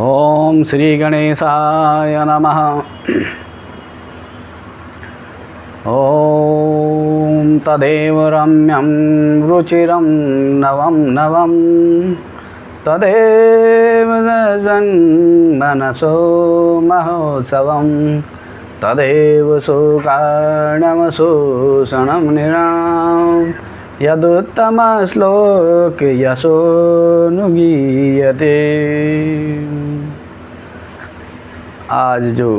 ओम श्री गणेशाय नमः। ओम तदेव रम्यं रुचिरं नवं नवं तदेव जन्मनसो महोत्सवं तदेव सुकारणमशोषणं निरां यदुत्तमश्लोक यशोनुगीयते। आज जो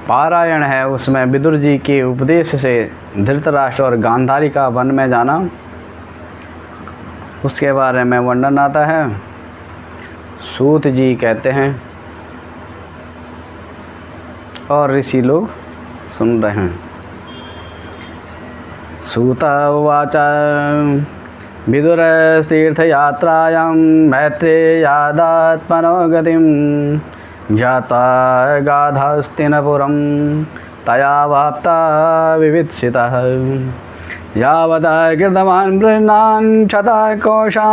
पारायण है उसमें विदुर जी के उपदेश से धृतराष्ट्र और गांधारी का वन में जाना, उसके बारे में वर्णन आता है। सूत जी कहते हैं और ऋषि लोग सुन रहे हैं। सूत उवाच विदुरस्तीर्थयात्रायां मैत्रेयादात्मनो गतिं जाता गाधास्तिनपुरं तया वाप्ता विवित्सितः यावता कृतवान् वृन्नान् क्षतकोशारवाग्रदा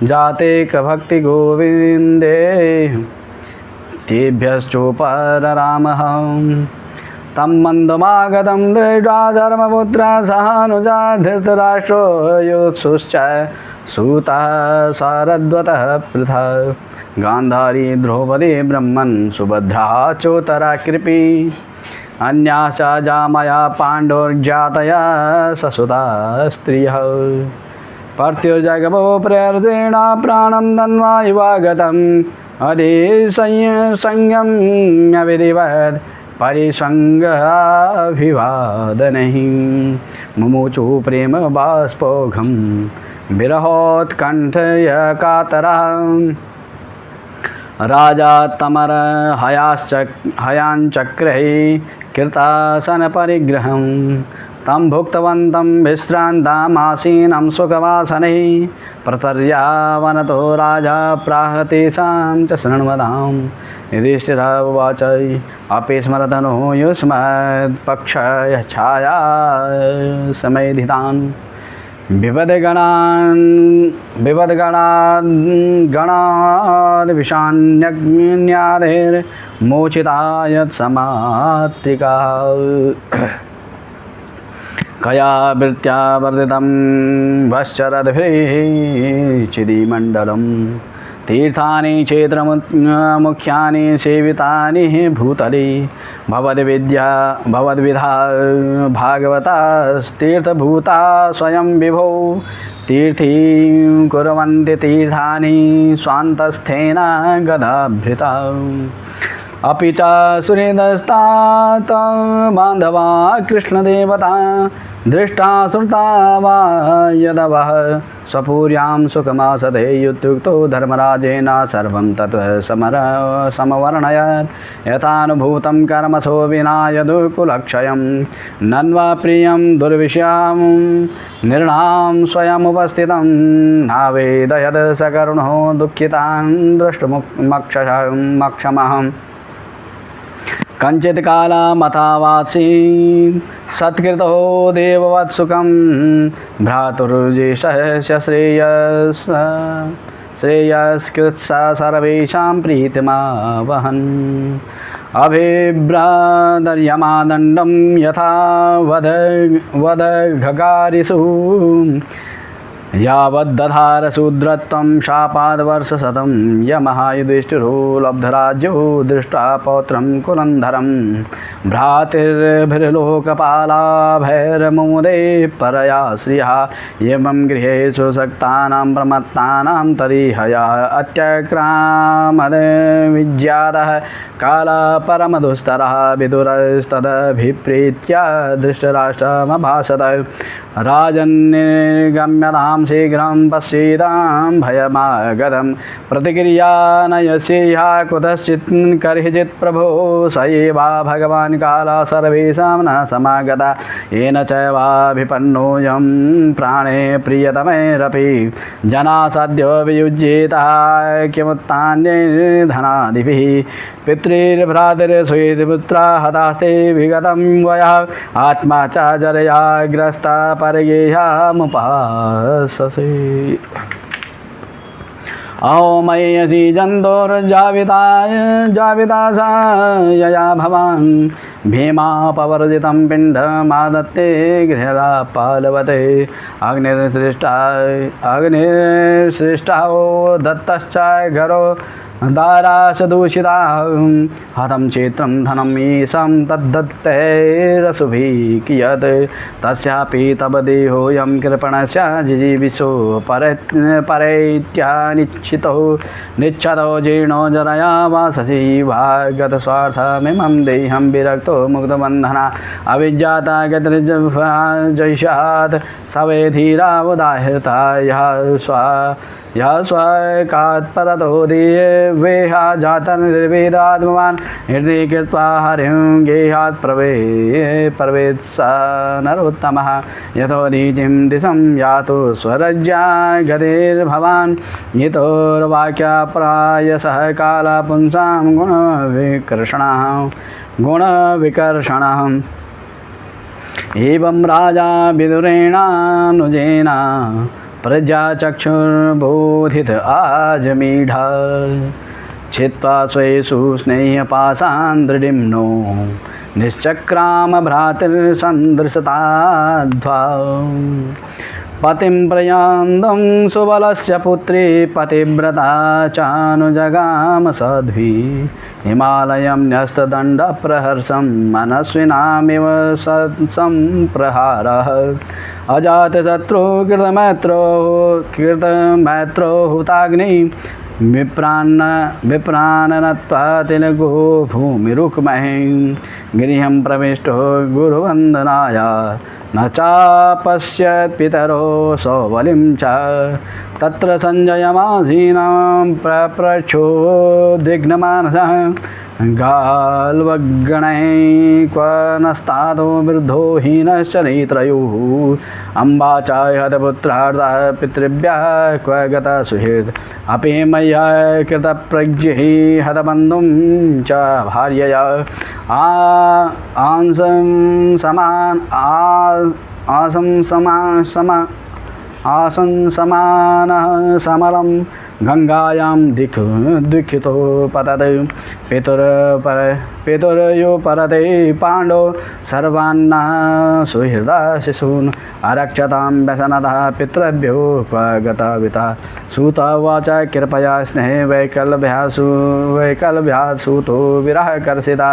जाते भक्ति गोविन्दे तेभ्यश्चोपररामः तं मन्दमागतं दृष्ट्वा धर्मपुत्रः सहानुजा धृतराष्ट्रो योत्सुश्च सूतः सारद्वतः पृथक् गान्धारी द्रौपदी ब्रह्मन् सुभद्रा चोत्तरा कृपी अन्याश्च जामया पाण्डोर्जातया ससुता स्त्रियः पर्त्युर्जगमो प्रयर्तेण प्राणं दन्वा युवागतम् अधिसंयम्यविधिवत् परिसंगाभिवादनैः मुमुचु प्रेम बाष्पोघं विरहोत्कण्ठय कातरः राजा तमर हयांचक्रैः कृतासन परिग्रहं तं भुक्तवन्तं विश्रान्तामासीनं सुखवासनैः प्रतर्यावनतो राजा प्राह तेषां च शृण्वतां युधिष्ठिरः उवाच अपि स्मरतनो युष्मत्पक्षछाया समेधितान् विपदगणाद्विषाण्यग्न्यादेर्मोचिता यत्समात्रिकाः कया वृत्त्या वर्धितं वश्चरद्भिः चिदिमण्डलं तीर्थानि क्षेत्रमुख्यानि सेवितानि भूतले भवद्विधा भागवतास्तीर्थभूता स्वयं विभो तीर्थीं कुर्वन्ति तीर्थानि स्वान्तस्थेन गदाभृता अपि च सुहृदस्तात बान्धवा कृष्णदेवता दृष्टा श्रुता वा यदवः स्वपुर्यां सुखमासते युत्युक्तो धर्मराजेन सर्वं तत् समवर्णयत् यथानुभूतं कर्मसो विना यदुकुलक्षयं नन्वा प्रियं दुर्विषयां निर्णां स्वयमुपस्थितं नावेदयत् सकरुणो दुःखितान् द्रष्टुमक्षमः कञ्चित् कालमथावासी सत्कृतो देववत्सुखं भ्रातुर्जेषस्य श्रेयस्कृत्सा सर्वेषां प्रीतिमावहन् अभिभ्रादर्यमादण्डं यथा वदघगारिषु यावद्दधारशूद्रत्वं शापाद्वर्षशतं यमः युधिष्ठिरो लब्धराज्यो दृष्ट्वा पौत्रं कुलन्धरं भ्रातृभिर्लोकपालाभैर्मुमुदे परया श्रियः एवं गृहेषु सक्तानां प्रमत्तानां तदिहया अत्यक्रामद्विज्ञातः कालः परमदुस्तरः विदुरस्तदभिप्रीत्य धृतराष्ट्रमभाषत राजन्निर्गम्यतां शीघ्रं पश्येतां भयमागतं प्रतिक्रिया न यस्यैह कुतश्चित् कर्हिचित् प्रभो स एवा भगवान् कालः सर्वेषां न समागता येन च वाभिपन्नोऽयं प्राणे प्रियतमैरपि जना सद्यो वियुज्येतः किमुत्तान्यैर्धनादिभिः पितृर्भ्रातृसुहृद्पुत्रा हतास्ते विगतं वयः आत्मा च जरया ग्रस्ता परगेहामुपास वर्षसे। अहोमयसि जन्तोर्जाविता सा यया भवान् भीमापवर्जितं पिण्डमादत्ते गृहरापालवते। अग्निर्सृष्टावो दत्तश्च घरो दाराशदूषिता। हतं क्षेत्रं धनं ईशं तद्दत्तैरसुभिः कियत्। तस्यापि तव देहोऽयं कृपणस्य जिजीविषो निच्छतो जीर्णो जरया वाससि वा गतस्वार्थमिमं देहं विरक्तो मुक्तबन्धना। अविज्ञाता गतिर्जयिष्यात् सवे धीरावदाहृता यः स्वकात् परतो वेहा जातर्निर्वेदात्मवान् हृदि कृत्वा हरिं गेहात् प्रवेत् स नरोत्तमः। यथोदीचिं दिशं यातु स्वरज्या गतिर्भवान् यतोर्वाक्यप्रायसः काला पुंसां गुणविकर्षणः। एवं राजा विदुरेणानुजेन प्रजाचक्षुर्बोधित आजमीढा। छित्त्वा स्वेषु स्नेहपाशान् दृढिम्नो निश्चक्राम भ्रातृसन्दृशताध्वा। पतिं प्रयान्दं सुबलस्य पुत्री पतिव्रता चानुजगाम साध्वी। हिमालयं न्यस्तदण्डप्रहर्षं मनस्विनामिव संप्रहारः। अजातशत्रो कृतमैत्रो हुताग्नि विप्राननत्वा तिलगो भूमिरुक्महीं। गृहं प्रविष्टो गुरुवन्दनाय न चापश्यत् पितरो सौबलिं च। तत्र सञ्जयमासीनां प्रप्रच्छोद्विग्नमानसः गाल्वगणैः क्व नस्तादो वृद्धो हीनश्च नेत्रयोः। अम्बा च हतपुत्रार्धा पितृभ्यः क्व गता सुहृद्। अपि मया कृतप्रज्ञैः हतबन्धुं च भार्यया। आसन् समानः समलं गंगायां दुःखितो पतत्। पितुर्यो परते पाण्डो सर्वान्ना सुहृदा शिशून्। अरक्षतां व्यसनतः पितृभ्यो गताविता। सूत उवाच कृपया स्नेहे वैकल्भ्यात् सूतो विरहकर्षिता।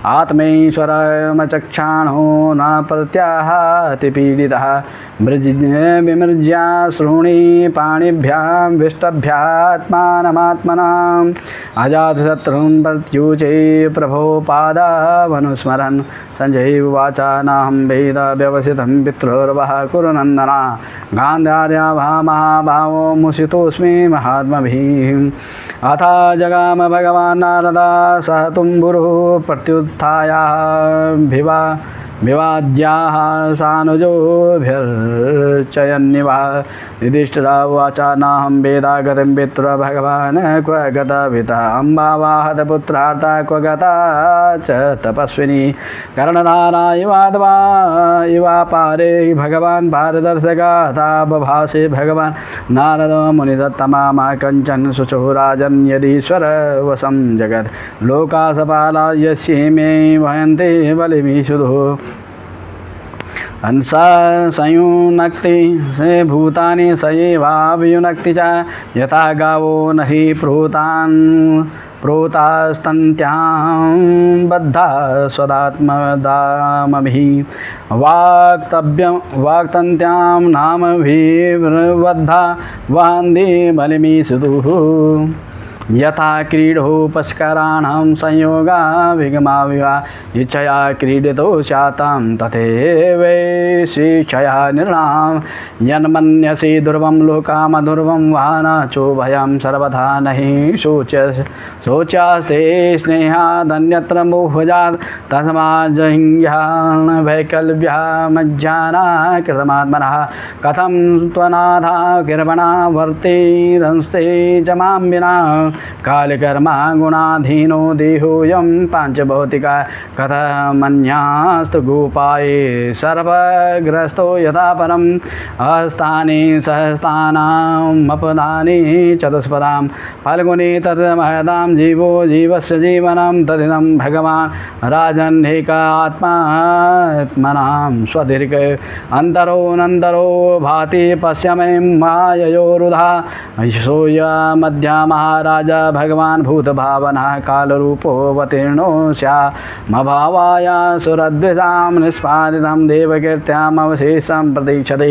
आत्मैश्वरमचक्षाणो न प्रत्याहाति पीडितः। विमृज्या श्रोणी पाणिभ्यां विष्टभ्यात्मानमात्मनाम्। अजातशत्रुं प्रत्युचे प्रभो पादावनुस्मरन्। संजय उवाच नाहं वेद व्यवसितं पितृर्वः कुरु नन्दना। गान्धार्याभा महाभावो मुषितोऽस्मि महात्मभिः। अथ जगाम भगवान् नारदा सह तुम्बुरुः प्रत्युत्थाय विवाद्याः सानुजोऽभ्यर्चयन्निव। युधिष्ठिर उवाच नाहं वेदा गतिं पितृ भगवान् क्व गता पिता। अम्बा वा हतपुत्रार्था क्व गता च तपस्विनी। कर्णधारा इवापारे भगवान् पारदर्शकाथा बभाषे भगवान् नारदो मुनिसत्तमा मा कञ्चन शुचो राजन् यदीश्वर वशं जगत्। लोकासपाला यस्ये वहन्ते बलिमीशुधो। संयुनक्ति से भूतानि स एवाभियुनक्ति च। यथा गावो न हि प्रोतास्तन्त्यां बद्धा स्वदात्मदामभिः। वाक्तन्त्यां नामभिर्बद्धा वहन्ति बलिमीशुधुः। यथा क्रीडोपस्कराणां संयोगा विगमाविवा। इच्छया क्रीडितो स्यातां तथैवैषिच्छया नृणां। यन्मन्यसे ध्रुवं लोकामध्रुवं वाहना चोभयं सर्वथा नहि शोच्यास्ते स्नेहादन्यत्र मोहजात्। तस्माज्जहिंयान् वैकल्प्यमज्ञाना कृतमात्मनः। कथं त्वनाथा कृपणा वर्तेरंस्ते च मां विना। कालकर्मा गुणाधीनो देहोऽयं पाञ्चभौतिका कथमन्यास्तु गोपाये सर्वग्रस्तो यथा परम् हस्तानि सहस्तानामपदानि चतुष्पदां फाल्गुनी तन्महदां जीवो जीवस्य जीवनं तदिदं भगवान् राजन्निकात्मात्मनां स्वदीर्घ अन्तरोऽनन्तरो भाति पश्यमे माययोरुधा सोऽयमद्य महाराजा भगवान् भूतभावनः कालरूपोऽवतीर्णो स्यामभावाय सुरद्विषां निष्पादितं देवकीर्त्यामवशेषं प्रतीक्षते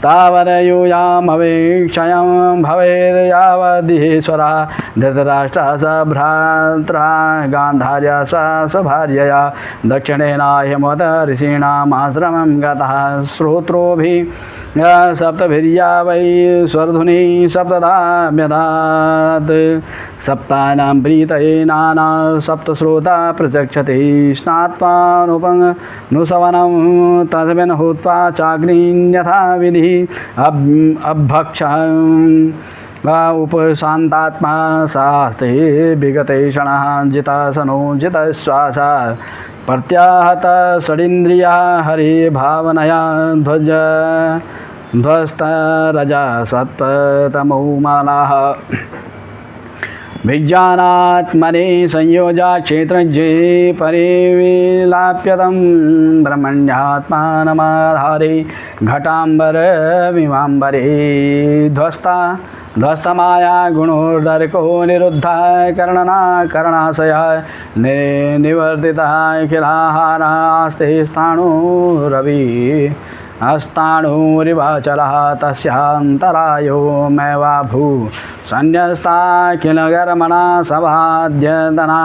तावदयूयामवेक्षयं भवेद् यावदीश्वरः धृतराष्ट्रः स भ्रात्रा गान्धार्या स्वभार्यया दक्षिणेनाह्यमोद ऋषीणामाश्रमं गतः श्रोत्रोभिः सप्तभिर्या वै स्वर्धुनी सप्तधा व्यधात् सप्तानां प्रीतये नाना सप्तश्रोता प्रचक्षते स्नात्वानुपनुसवनं तस्मिन् हुत्वा चाग्निं यथा विधिः अभक्ष उपशान्तात्मा सास्ते विगते क्षणः जितासनो जितश्वास प्रत्याहत षडिन्द्रिया हरि भावनया ध्वज ध्वस्तरजा सत्तमो मालाः विज्ञानात्मने संयोजा क्षेत्रज्ञे परिविलाप्यतं ब्रह्मण्यात्मानमाधारे घटाम्बरमिवाम्बरे ध्वस्तमाया गुणोर्धरको निरुद्धा कर्णनाकर्णाशया निवर्तिता अखिलाहारास्ते स्थाणुरवि अस्ताणुरिवाचलः तस्यान्तरायो मैवाभू सन्न्यस्ताखिलकर्मणा सभाद्यतना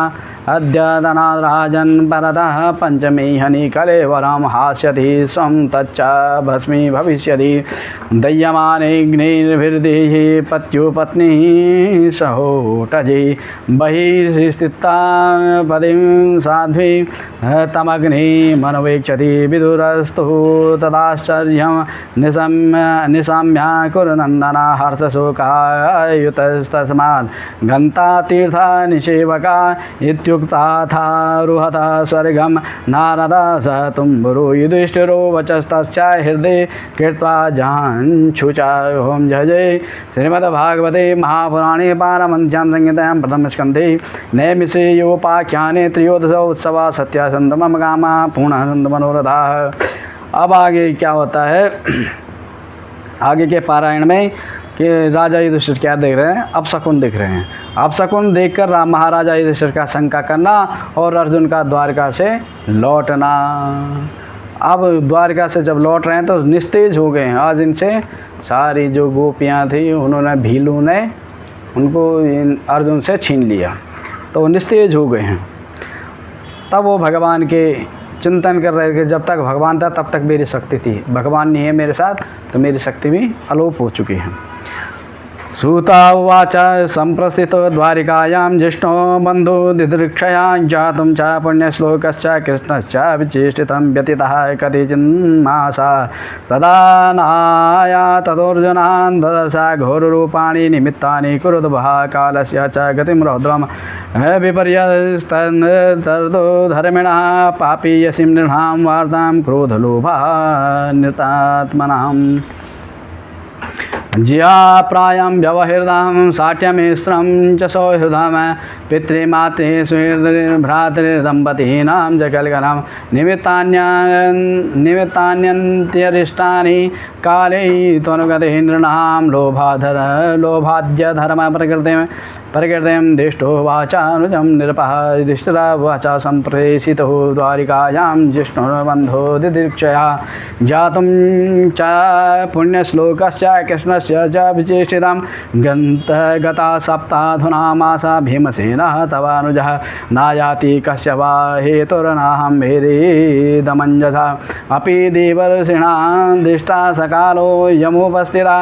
अद्यतना राजन् परतः पञ्चमीहनि कलेवरं हास्यति स्वं तच्च भस्मी भविष्यति दह्यमानेऽग्निर्भिर्देहि पत्युपत्नी सहोटजे बहिः स्थिता पदिं साध्वी तमग्निमनुवेक्षति विदुरस्तु तदाश्चर्यं निशम्या कुरुनन्दना हर्षशोकायुतस्तस्मात् गन्ता तीर्था निषेवका इत्युक्ताथारुहत स्वर्गं नारद स तुम्बुरो युधिष्ठिरो वचस्तस्य हृदये कृत्वा जहाञ्छुच ओं जय जय श्रीमद्भागवते महापुराणे पारमहंस्यां संहितायां प्रथमस्कन्धे नैमिषेयोपाख्याने त्रयोदश उत्सवा सत्यासन्तमं कामा पूर्णः सन्तु मनोरथाः। अब आगे क्या होता है, आगे के पारायण में कि राजा युधिष्ठिर क्या देख रहे हैं, अपशकुन देख रहे हैं। अपशकुन देखकर महाराजा युधिष्ठिर का शंका करना और अर्जुन का द्वारका से लौटना। अब द्वारका से जब लौट रहे हैं तो निस्तेज हो गए हैं। आज इनसे सारी जो गोपियाँ थी उन्होंने भीलू ने उनको अर्जुन से छीन लिया, तो वो निस्तेज हो गए हैं। तब वो भगवान के चिंतन कर रहे थे, जब तक भगवान था तब तक मेरी शक्ति थी, भगवान नहीं है मेरे साथ तो मेरी शक्ति भी अलोप हो चुकी है। सूता उवाच संप्रस्थितो द्वारिकायां जिष्णो बन्धु दिदृक्षया जातुं च पुण्यश्लोकश्च कृष्णश्च विचेष्टितं व्यतीतः कतिचिन्मासा तदा नाया ततोऽर्जुनान् ददर्श घोररूपाणि निमित्तानि कुरुद्वः कालस्य च गतिं रौद्रं विपर्यस्तर्दो धर्मिणः पापीयसीं नृणां वार्तां क्रोधलोभान्वितात्मनाम् जिया प्रायं व्यवहृदं साठ्यमिश्रं च सौहृदं पितृमातृ सुहृद्भ्रातृदम्पतीनां जगल्गनं निमित्तान्यन्त्यरिष्टानि काले त्वनुगते नृणां लोभाद्यधर्मप्रकृतिं दिष्टो वाचानुजं निरपः युधिष्ठिरावाच सम्प्रेषितो द्वारिकायां जिष्णुर्बन्धो दिदृक्षया जातुं च पुण्यश्लोकश्च कृष्णस्य च विचेष्टितं गता सप्ताधुना मासा भीमसेनः तवानुजः नायाति कस्य वा हेतुर्नाहं भेदेदमञ्जसा अपि देवर्षिणां दिष्टा सकालो यमुपस्थिता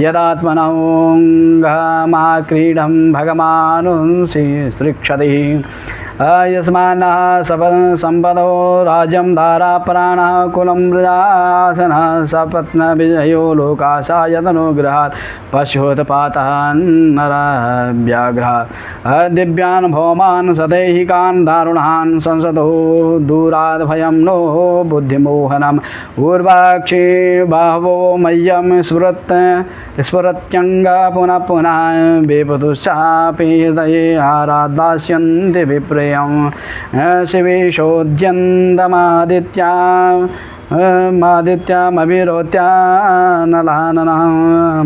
यदात्मनोऽङ्गमाक्रीडं भगवानुंसि सृक्षति यस्मान्नः संपदो राज्यं धारापराणः कुलं मृजासनः सपत्नविजयो लोकाशायतनुग्रहात् पश्योत्पातः नरव्याघ्रात् दिव्यान् भौमान् सदैहिकान् दारुणान् संसदो दूराद् भयं नो बुद्धिमोहनम् ऊर्वाक्षे बाहवो मह्यं स्फुरत्यङ्ग पुनः पुनः विपदुश्चापि हृदये आराधास्यन्ति विप्रियं शिवेशोद्यन्तमादित्या मादित्यामविरोध्य नलाननः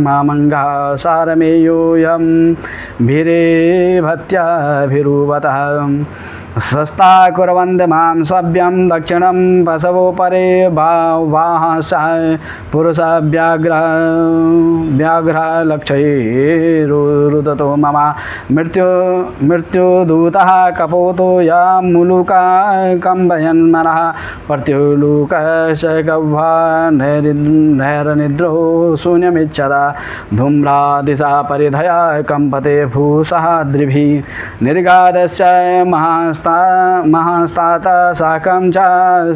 मामङ्गः सारमेयोऽयं भीरेभत्याभिरुवतः सस्ता कुर्वन्ति मां सभ्यं दक्षिणं पशवो परे वाहसः पुरुषव्याघ्रलक्षैरुदतो मम मृत्युदूतः कपोतो या मुलुका कम्बयन्मनः प्रत्युलूकश गह्वा नैरनिद्रो शून्यमिच्छदा धूम्रादिशा परिधया कम्पते भूषः द्रिभिः निर्गादश्च महास्तात साकं च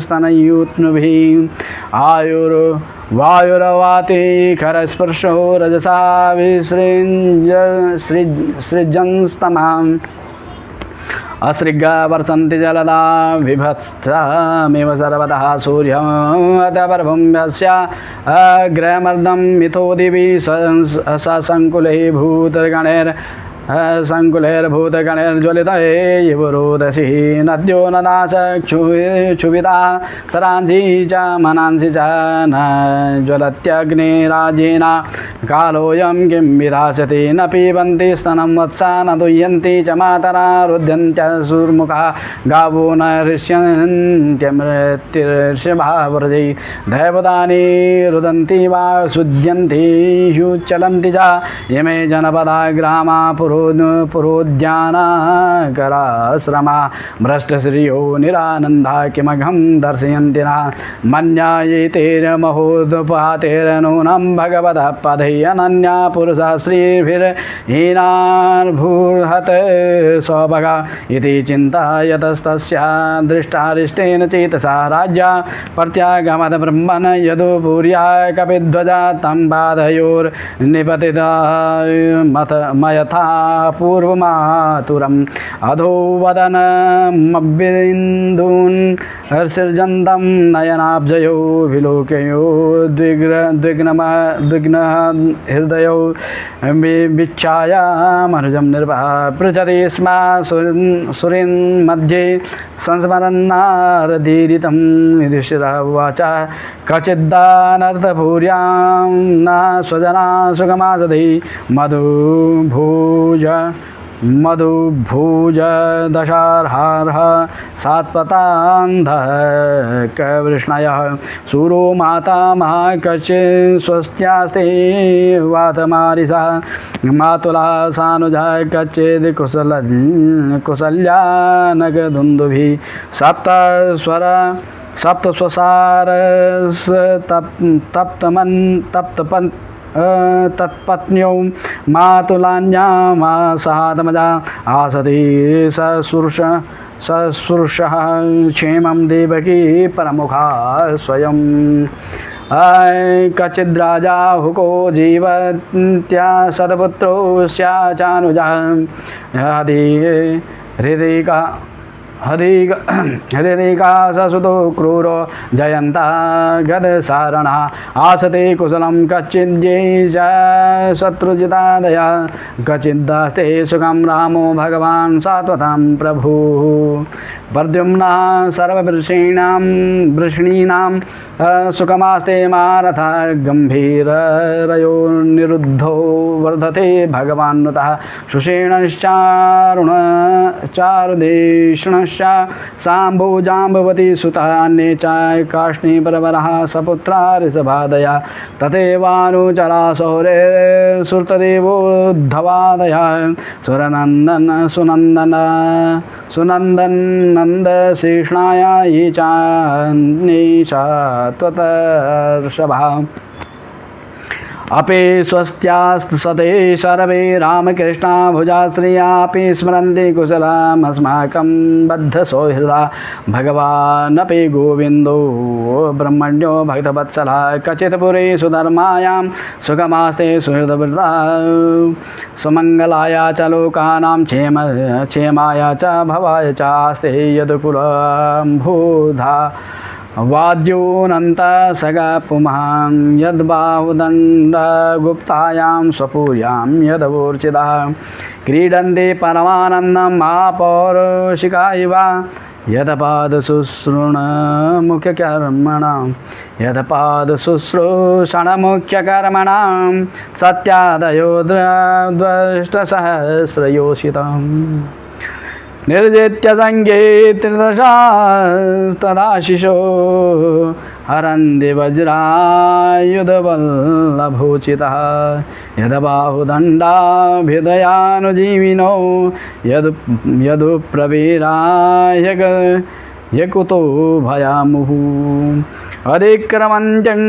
स्तनयूत्नुभिः वायुरवाति करस्पर्शो रजसा विसृजंस्तमाम् असृग्गा वर्षन्ति जलदा विभत्समिव सर्वतः सूर्यमतपर्भुं यस्य अग्रमर्दं मिथो दिवि ससङ्कुले संकुलैर्भूतगणैर्ज्वलितये रोदसी नद्यो नदास क्षुभिता सरांसि च मनांसि च न ज्वलत्यग्निराजेन कालोऽयं किं विधास्यति न पिबन्ति स्तनं वत्सा न दुह्यन्ति च मातरा रुध्यन्त्य सुर्मुखा गावो न हृष्यन्त्यमृत्युर्षभाव्रजै दैवतानि रुदन्ति वा शुध्यन्ति ह्युच्चलन्ति च यमे जनपदा ग्रामा पुरोद्यानाकराश्रमा भ्रष्टश्रियो निरानन्दा किमघं दर्शयन्ति न मन्यायैतेर्महोदपातेर्नूनं भगवतः पदैः अनन्या पुरुषः श्रीभिर्हीनार्भूर्हत सौभगा इति चिन्तायतस्तस्य दृष्टारिष्टेन चेतसा राज्या प्रत्यागमद ब्रह्मन् यदो भूर्या कपिध्वजा तं बाधयोर्निपतिता मयथा पूर्वमातुरम् अधो वदनमब्बिन्दून् हर्षर्जन्तं नयनाब्जयो विलोकयो द्विग्नहृदयो विच्छायामनुजं पृच्छति स्म सुरिन्मध्ये संस्मरन्नारदीरितं युधिष्ठिरः उवाच क्वचिद्दानर्थभूर्यां न स्वजना सुखमासदि मधुभूज दशार्हार्ह सात्पतान्धः कवृष्णयः सूरो मातामहः कच्चित् स्वस्त्यास्ते वातमारिषः मातुला सानुजः कच्चित् कुशल्या नगदुन्दुभिः तत्पत्न्यौ मातुलान्यामासादमजा आसति ससुर्षः क्षेमं देवकी परमुखा स्वयं कचिद्राजा हुको जीवत्या सदपुत्रो स्याचानुजः हृदिका ससुतो क्रूरो जयन्ता गदसारणः आसते कुशलं कच्चिद्ये च शत्रुजितादया कचिद्दास्ते सुखं रामो भगवान् सात्वतं प्रभुः प्रद्युम्नः सर्ववृषीणां सुखमास्ते महारथः गम्भीररयो निरुद्धो वर्धते भगवान्नुतः सुषेणश्चारुदेष्णश्च साम्भुजाम्बवती सुतः अन्ये च काष्णीपरवरः सपुत्रा ऋषभादया तथैवानुचरा सौरेर्सुतदेवोद्धवादयः सुनन्दन नन्दशीर्ष्णाय ये चान्यैषा त्वतर्षभा अपि स्वस्त्यास्तते सर्वे रामकृष्णा भुजाश्रियापि स्मरन्ति कुशलमस्माकं बद्धसौहृदा भगवानपि गोविन्दो ब्रह्मण्यो भक्तवत्सलः कचित् पुरे सुधर्मायां सुखमास्ते सुहृदवृता सुमङ्गलाय च लोकानां क्षेमाय च भवाय च आस्ते यदुकुलम्भूधा वाद्योऽनन्तसगपुमान् यद्बाहुदण्डगुप्तायां स्वपुर्यां यदवूर्चितः क्रीडन्ति परमानन्दं महापौरुषिका इव यदपादशुश्रूषणमुख्यकर्मणां सत्यादयो द्वष्टसहस्रयोषितम् निर्जित्य संज्ञे त्रिदशास्तदाशिषो हरन्ति वज्रायुधवल्लभोचितः यदबाहुदण्डाभ्युदयानुजीविनो यदुप्रवीराय यकुतो भयामुः अधिक्रमन्त्यं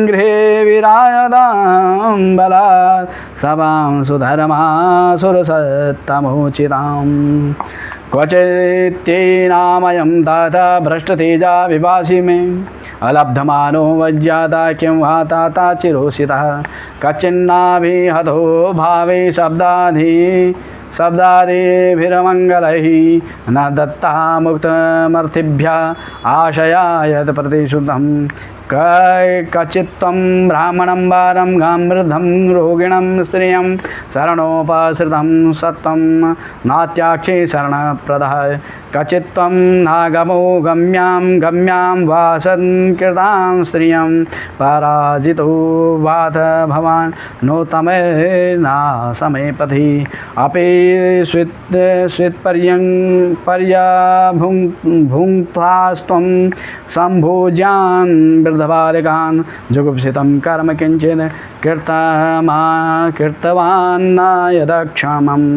गृहे विरायदां बलात् सभां सुधर्मासुरसत्तमोचिताम् क्वचित्तेनामयं तथा भ्रष्टतेजा विभासि मे अलब्धमानो वज्याता किं वा ताता चिरोषितः कच्चिन्नाभिहतो भावे शब्दादिभिर्मङ्गलैः न दत्ता मुक्तमर्थिभ्यः आशया यत् प्रतिश्रुतं कचित्त्वं ब्राह्मणं वारं गामृद्धं रोगिणं स्त्रियं शरणोपसृतं सत्त्वं नात्याक्षे शरणप्रदः कचित्त्वं नागमो गम्यां वासत्कृतां स्त्रियं पराजितो वाथ भवान् नो तमे ना समेपथि अपि पर्याभुङ्क्तास्त्वं सम्भोज्यान् वृद्धबालिकान् जुगुप्सितं कर्म किञ्चित् कृतवान् न यदक्षमम्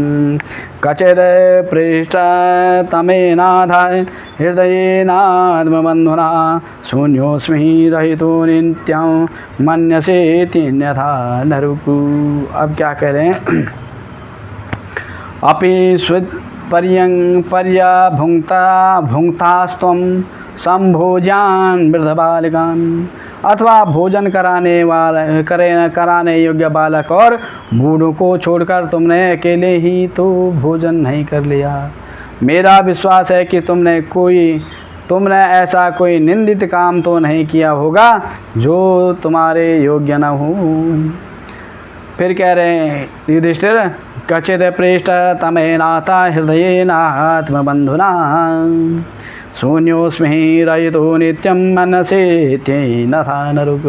कचित् पृष्ठतमेनाधाय हृदयेनात्मबन्धुना शून्योऽस्मि रहितो नित्यं मन्यसेत्यन्यथा नरुकु। अब क्या करें? अपि पर्याभुङ्क्तास्त्वं सम्भोज्यान् वृद्धबालिकान्, अथवा भोजन कराने योग्य बालक और बूढ़ों को छोड़कर तुमने अकेले ही तो भोजन नहीं कर लिया। मेरा विश्वास है कि तुमने ऐसा कोई निंदित काम तो नहीं किया होगा जो तुम्हारे योग्य न हो। फिर कह रहे हैं युधिष्ठिर, कचित् पृष्ठ तमेनाता हृदयेनात्मबन्धुना शून्योऽस्मि रहितो नित्यं मनसेत्येन था नरुक।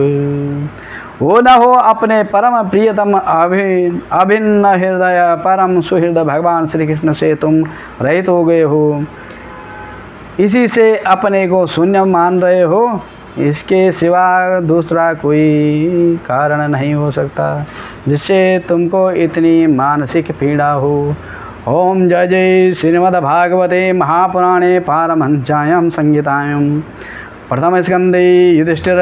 वो न हो अपने परम प्रियतम अभिन्न हृदय परम सुहृदय भगवान श्री कृष्ण से तुम रहित हो गए हो, इसी से अपने को शून्य मान रहे हो। इसके सिवा दूसरा कोई कारण नहीं हो सकता जिससे तुमको इतनी मानसिक पीड़ा हो। ओम जय जय श्रीमद्भागवते महापुराणे पारमहंस्यां संहितायां प्रथम स्कंदे युधिष्ठिर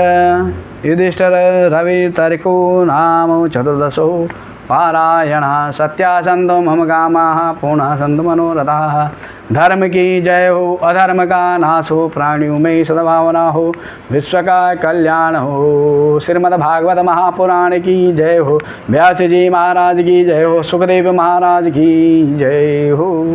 रवितर्को नाम चतुर्दशो पारायण। सत्यासंतो मम कामाः पूर्णः सन्तु मनोरथाः। धर्म की जय हो, अधर्म का नाश हो, प्राणियों में सद्भावना हो, विश्व का कल्याण हो। श्रीमद्भागवत महापुराण की जय हो, व्यास जी महाराज की जय हो, सुखदेव महाराज की जय हो।